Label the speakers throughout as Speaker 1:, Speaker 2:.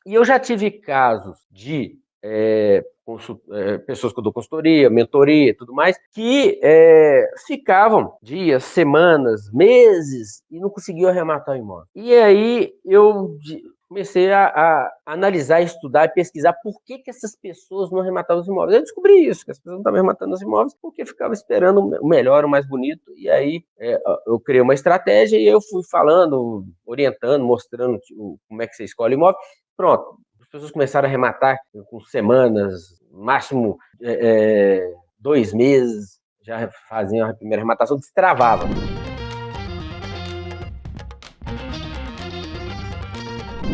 Speaker 1: E eu já tive casos de pessoas que eu dou consultoria, mentoria e tudo mais, que ficavam dias, semanas, meses e não conseguiam arrematar o imóvel. E aí eu comecei a analisar, estudar e pesquisar por que essas pessoas não arrematavam os imóveis. Eu descobri isso, que as pessoas não estavam arrematando os imóveis porque ficavam esperando o melhor, o mais bonito. E aí eu criei uma estratégia e eu fui falando, orientando, mostrando como é que você escolhe o imóvel. Pronto, as pessoas começaram a arrematar com semanas, máximo 2 meses, já faziam a primeira arrematação, destravava.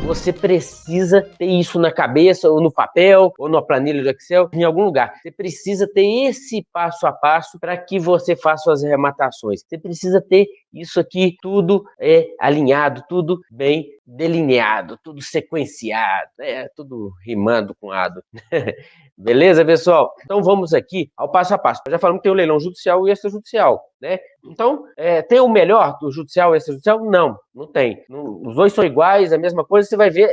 Speaker 1: Você precisa ter isso na cabeça, ou no papel, ou na planilha do Excel, em algum lugar. Você precisa ter esse passo a passo para que você faça suas arrematações. Você precisa ter isso aqui tudo alinhado, tudo bem delineado, tudo sequenciado, tudo rimando com ado. Beleza, pessoal? Então vamos aqui ao passo a passo. Já falamos que tem o leilão judicial e extrajudicial, né? Então, tem o melhor do judicial e extrajudicial? Não, não tem. Os dois são iguais, a mesma coisa. Você vai ver,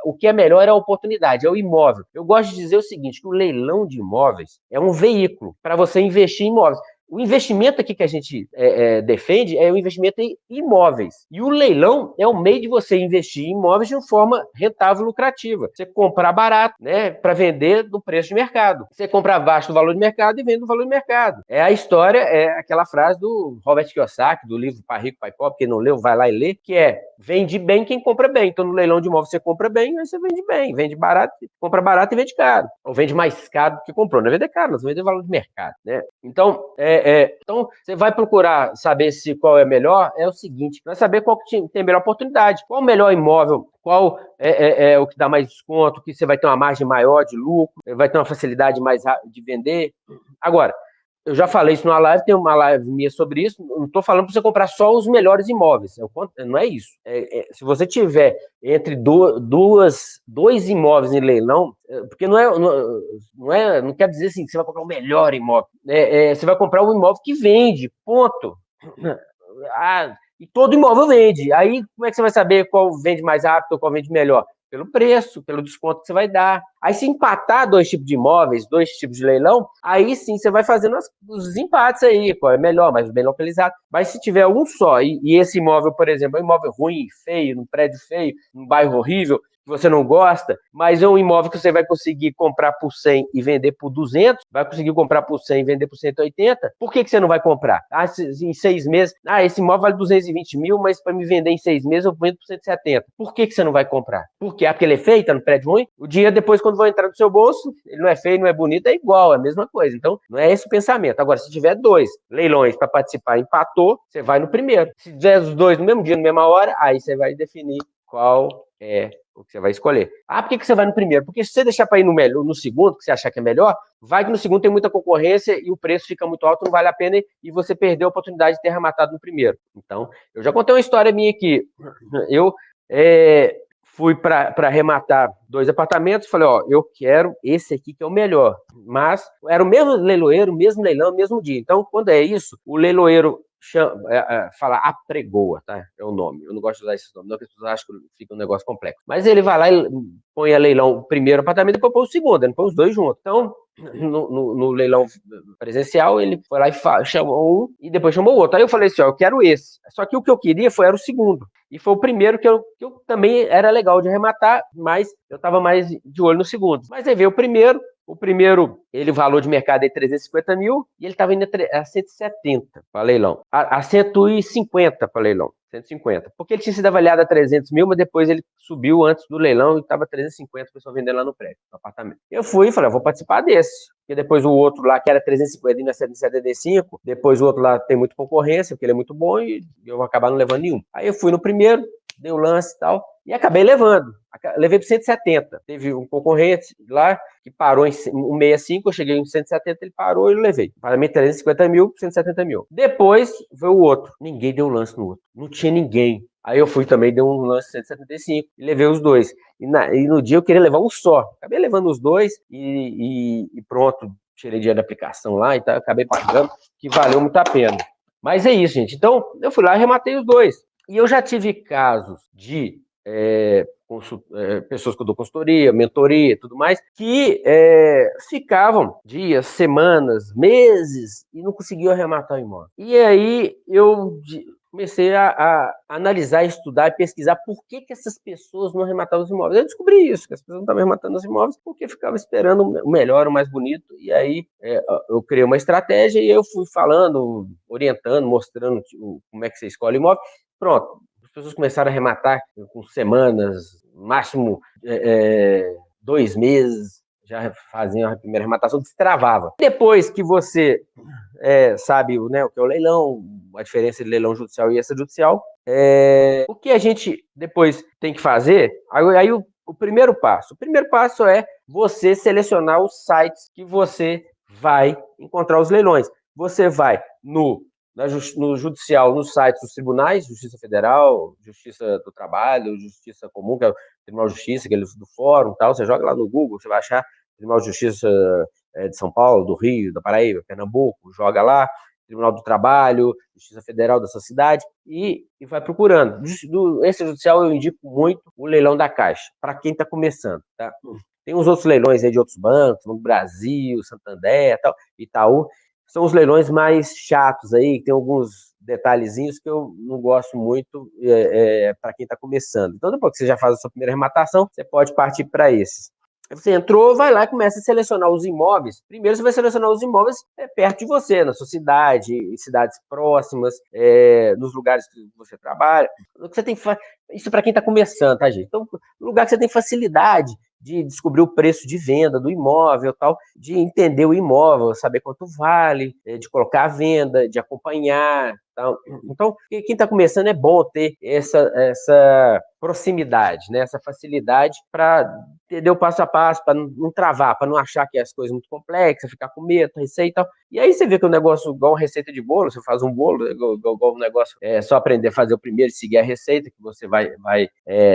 Speaker 1: o que é melhor é a oportunidade, é o imóvel. Eu gosto de dizer o seguinte, que o leilão de imóveis é um veículo para você investir em imóveis. O investimento aqui que a gente defende é o investimento em imóveis. E o leilão é um meio de você investir em imóveis de uma forma rentável e lucrativa. Você comprar barato, né, para vender no preço de mercado. Você compra abaixo do valor de mercado e vende no valor de mercado. A história é aquela frase do Robert Kiyosaki, do livro Pai Rico, Pai Pobre, quem não leu, vai lá e lê, que é: vende bem quem compra bem. Então, no leilão de imóveis você compra bem, aí você vende bem. Vende barato, compra barato e vende caro. Ou vende mais caro do que comprou. Não é vender caro, não, você vende valor de mercado, né? Então, então, você vai procurar saber qual é melhor, é o seguinte, vai saber qual que tem melhor oportunidade, qual o melhor imóvel, qual é o que dá mais desconto, que você vai ter uma margem maior de lucro, vai ter uma facilidade mais rápida de vender. Agora, eu já falei isso numa live, tem uma live minha sobre isso, não estou falando para você comprar só os melhores imóveis, não é isso. Se você tiver entre dois imóveis em leilão, porque não quer dizer assim que você vai comprar o melhor imóvel, você vai comprar um imóvel que vende, ponto. E todo imóvel vende. Aí, como é que você vai saber qual vende mais rápido ou qual vende melhor? Pelo preço, pelo desconto que você vai dar. Aí, se empatar dois tipos de imóveis, dois tipos de leilão, aí sim você vai fazendo os empates aí, qual é melhor, mais bem localizado. Mas se tiver um só, e esse imóvel, por exemplo, é um imóvel ruim, feio, num prédio feio, num bairro horrível, que você não gosta, mas é um imóvel que você vai conseguir comprar por 100 e vender por 200, vai conseguir comprar por 100 e vender por 180, por que você não vai comprar? Em 6 meses, esse imóvel vale 220 mil, mas para me vender em 6 meses eu vendo por 170. Por que você não vai comprar? Por quê? Porque ele é feio, está no prédio ruim? O dinheiro depois, quando vai entrar no seu bolso, ele não é feio, não é bonito, é igual, é a mesma coisa. Então, não é esse o pensamento. Agora, se tiver dois leilões para participar, empatou, você vai no primeiro. Se tiver os dois no mesmo dia, na mesma hora, aí você vai definir qual é o que você vai escolher. Por que você vai no primeiro? Porque se você deixar para ir no segundo, que você achar que é melhor, vai que no segundo tem muita concorrência e o preço fica muito alto, não vale a pena e você perdeu a oportunidade de ter arrematado no primeiro. Então, eu já contei uma história minha aqui. Eu fui para arrematar 2 apartamentos, falei, eu quero esse aqui que é o melhor. Mas era o mesmo leiloeiro, o mesmo leilão, o mesmo dia. Então, quando é isso, o leiloeiro fala apregoa, tá? É o nome. Eu não gosto de usar esse nome, não, porque as pessoas acham que fica um negócio complexo. Mas ele vai lá e põe a leilão o primeiro apartamento e depois põe o segundo, ele põe os dois juntos. Então, no leilão presencial, ele foi lá e chamou um e depois chamou o outro. Aí eu falei assim, eu quero esse. Só que o que eu queria era o segundo. E foi o primeiro que eu também era legal de arrematar, mas eu estava mais de olho no segundo. Mas aí veio o primeiro, o valor de mercado é 350 mil e ele estava indo a 170 para leilão. A 150 para leilão. 150. Porque ele tinha sido avaliado a 300 mil, mas depois ele subiu antes do leilão e estava 350, pessoal vendendo lá no prédio, no apartamento. Eu fui e falei, vou participar desse. Porque depois o outro lá, que era 350 e 175, depois o outro lá tem muita concorrência, porque ele é muito bom e eu vou acabar não levando nenhum. Aí eu fui no primeiro, dei o lance e tal, e acabei levando. Levei para 170. Teve um concorrente lá que parou em 165, eu cheguei em 170, ele parou e eu levei. Pagamento 350 mil, 170 mil. Depois veio o outro. Ninguém deu lance no outro. Não tinha ninguém. Aí eu fui também, dei um lance 175 e levei os dois. E no dia eu queria levar um só. Acabei levando os dois e pronto. Tirei dinheiro da aplicação lá e tal, acabei pagando, que valeu muito a pena. Mas é isso, gente. Então, eu fui lá e arrematei os dois. E eu já tive casos de pessoas que eu dou consultoria, mentoria e tudo mais, que ficavam dias, semanas, meses e não conseguiam arrematar o imóvel. E aí eu comecei a analisar, estudar e pesquisar por que essas pessoas não arrematavam os imóveis. Eu descobri isso, que as pessoas não estavam arrematando os imóveis porque ficavam esperando o melhor, o mais bonito. E aí eu criei uma estratégia e eu fui falando, orientando, mostrando como é que você escolhe o imóvel. Pronto, as pessoas começaram a arrematar com semanas, máximo 2 meses, já faziam a primeira arrematação, destravava. Depois que você sabe, né, o que é o leilão, a diferença de leilão judicial e extrajudicial, o que a gente depois tem que fazer, aí o primeiro passo é você selecionar os sites que você vai encontrar os leilões. Você vai no judicial, nos sites dos tribunais, Justiça Federal, Justiça do Trabalho, Justiça Comum, que é o Tribunal de Justiça, aquele do Fórum, tal, você joga lá no Google, você vai achar Tribunal de Justiça de São Paulo, do Rio, da Paraíba, Pernambuco, joga lá, Tribunal do Trabalho, Justiça Federal da sua cidade, e vai procurando. Do extrajudicial eu indico muito o leilão da Caixa, para quem está começando, tá? Tem uns outros leilões aí de outros bancos, Banco Brasil, Santander, tal, Itaú, são os leilões mais chatos aí, tem alguns detalhezinhos que eu não gosto muito para quem está começando. Então, depois que você já faz a sua primeira arrematação, você pode partir para esses. Você entrou, vai lá e começa a selecionar os imóveis. Primeiro você vai selecionar os imóveis perto de você, na sua cidade, em cidades próximas, nos lugares que você trabalha. Você tem isso para quem está começando, tá, gente? Então, lugar que você tem facilidade de descobrir o preço de venda do imóvel, tal, de entender o imóvel, saber quanto vale, de colocar à venda, de acompanhar. Tal. Então, quem está começando é bom ter essa proximidade, né? Essa facilidade para entender o passo a passo, para não travar, para não achar que as coisas muito complexas, ficar com medo, receita e tal. E aí você vê que o negócio, igual uma receita de bolo, você faz um bolo, igual um negócio, só aprender a fazer o primeiro e seguir a receita, que você vai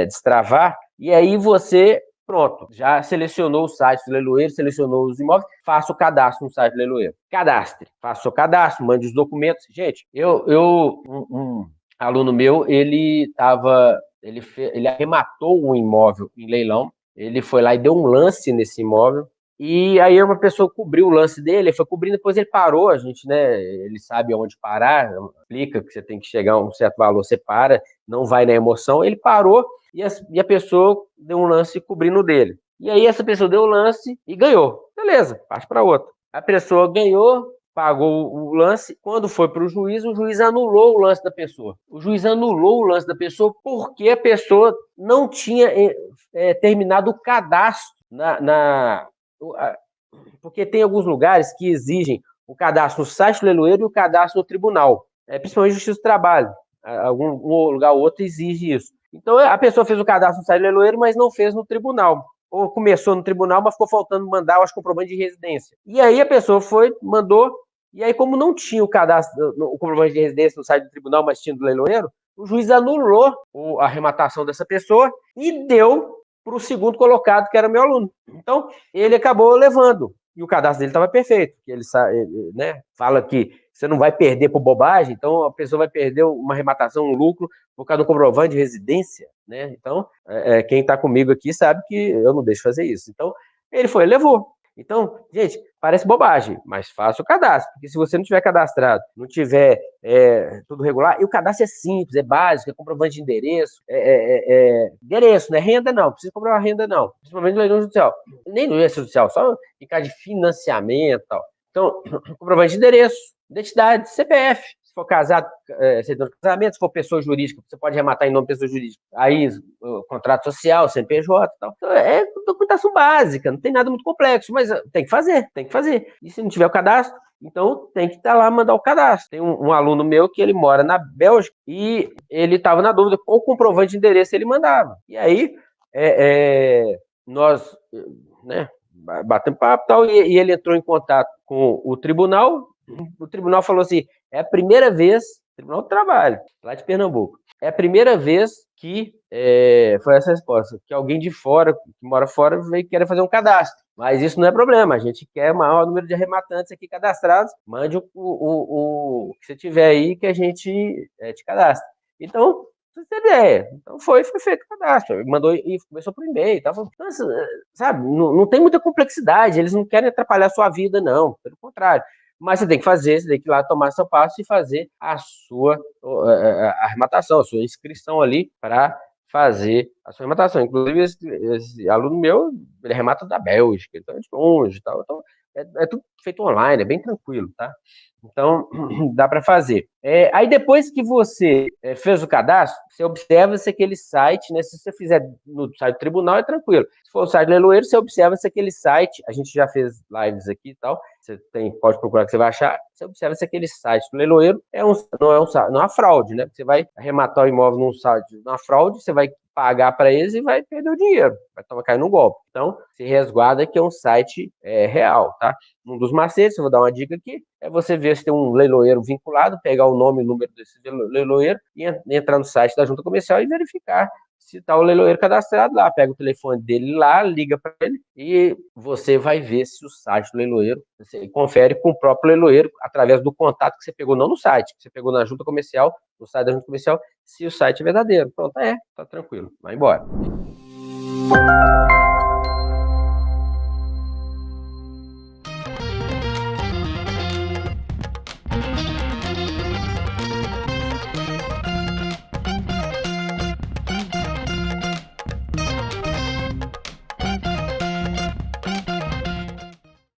Speaker 1: destravar, e aí você pronto, já selecionou o site do leiloeiro, selecionou os imóveis, faça o cadastro no site do leiloeiro. Cadastre, faça o seu cadastro, mande os documentos. Gente, um aluno meu, ele arrematou um imóvel em leilão, ele foi lá e deu um lance nesse imóvel, e aí uma pessoa cobriu o lance dele, ele foi cobrindo, depois ele parou, a gente, né, ele sabe onde parar, explica que você tem que chegar a um certo valor, você para, não vai na emoção, ele parou, e a pessoa deu um lance cobrindo dele. E aí essa pessoa deu o lance e ganhou. Beleza, parte para outra. A pessoa ganhou, pagou o lance. Quando foi para o juiz anulou o lance da pessoa. O juiz anulou o lance da pessoa porque a pessoa não tinha terminado o cadastro porque tem alguns lugares que exigem o cadastro no site do leiloeiro e o cadastro no tribunal. Principalmente Justiça do Trabalho. Um lugar ou outro exige isso. Então, a pessoa fez o cadastro no site do leiloeiro, mas não fez no tribunal. Ou começou no tribunal, mas ficou faltando mandar, eu acho, comprovante de residência. E aí a pessoa mandou, e aí como não tinha o cadastro, o comprovante de residência no site do tribunal, mas tinha do leiloeiro, o juiz anulou a arrematação dessa pessoa e deu para o segundo colocado, que era meu aluno. Então, ele acabou levando. E o cadastro dele estava perfeito. Ele né, fala que você não vai perder por bobagem, então a pessoa vai perder uma arrematação, um lucro, por causa do comprovante de residência, né? Então, quem está comigo aqui sabe que eu não deixo fazer isso. Então, ele foi e levou. Então, gente, parece bobagem, mas faça o cadastro, porque se você não tiver cadastrado, não tiver tudo regular, e o cadastro é simples, é básico, é comprovante de endereço, endereço, não é renda não, precisa comprovar renda não, principalmente no leilão judicial, nem no leilão judicial, só em caso de financiamento e tal. Então, comprovante de endereço, identidade, CPF, se for casado, certidão de casamento, se for pessoa jurídica, você pode rematar em nome de pessoa jurídica. Aí, contrato social, CNPJ e tal. Então, é documentação básica, não tem nada muito complexo, mas tem que fazer. E se não tiver o cadastro, então tem que estar lá, mandar o cadastro. Tem um aluno meu que ele mora na Bélgica e ele estava na dúvida qual comprovante de endereço ele mandava. E aí, nós, né, batemos papo e tal, e ele entrou em contato com o tribunal falou assim, é a primeira vez, Tribunal do Trabalho, lá de Pernambuco, é a primeira vez que foi essa resposta, que alguém de fora, que mora fora, veio querer fazer um cadastro. Mas isso não é problema, a gente quer o maior número de arrematantes aqui cadastrados, mande o que você tiver aí que a gente te cadastra. Então, Pra você ter ideia. Então foi feito o cadastro, mandou e começou por e-mail. Tava, nossa, sabe, não tem muita complexidade, eles não querem atrapalhar a sua vida, não, pelo contrário. Mas você tem que fazer, você tem que ir lá tomar seu passo e fazer a sua arrematação, a sua inscrição ali para fazer a sua arrematação. Inclusive, esse aluno meu, ele arremata da Bélgica, então é de longe e tal. Então, é tudo feito online, é bem tranquilo, tá? Então, dá para fazer. Aí depois que você fez o cadastro, você observa se aquele site, né? Se você fizer no site do tribunal, é tranquilo. Se for o site do leiloeiro, você observa se aquele site, a gente já fez lives aqui e tal, você pode procurar que você vai achar, você observa se aquele site do leiloeiro não é uma fraude, né? Você vai arrematar o imóvel num site, numa fraude, você vai pagar para eles e vai perder o dinheiro, vai cair no golpe. Então, se resguarda que é um site real, tá? Um dos macetes, eu vou dar uma dica aqui, é você ver se tem um leiloeiro vinculado, pegar o nome e o número desse leiloeiro e entrar no site da junta comercial e verificar se está o leiloeiro cadastrado lá. Pega o telefone dele lá, liga para ele e você vai ver se o site do leiloeiro, você confere com o próprio leiloeiro, através do contato que você pegou, não no site, que você pegou na junta comercial, no site da junta comercial, se o site é verdadeiro. Pronto, tá tranquilo, vai embora.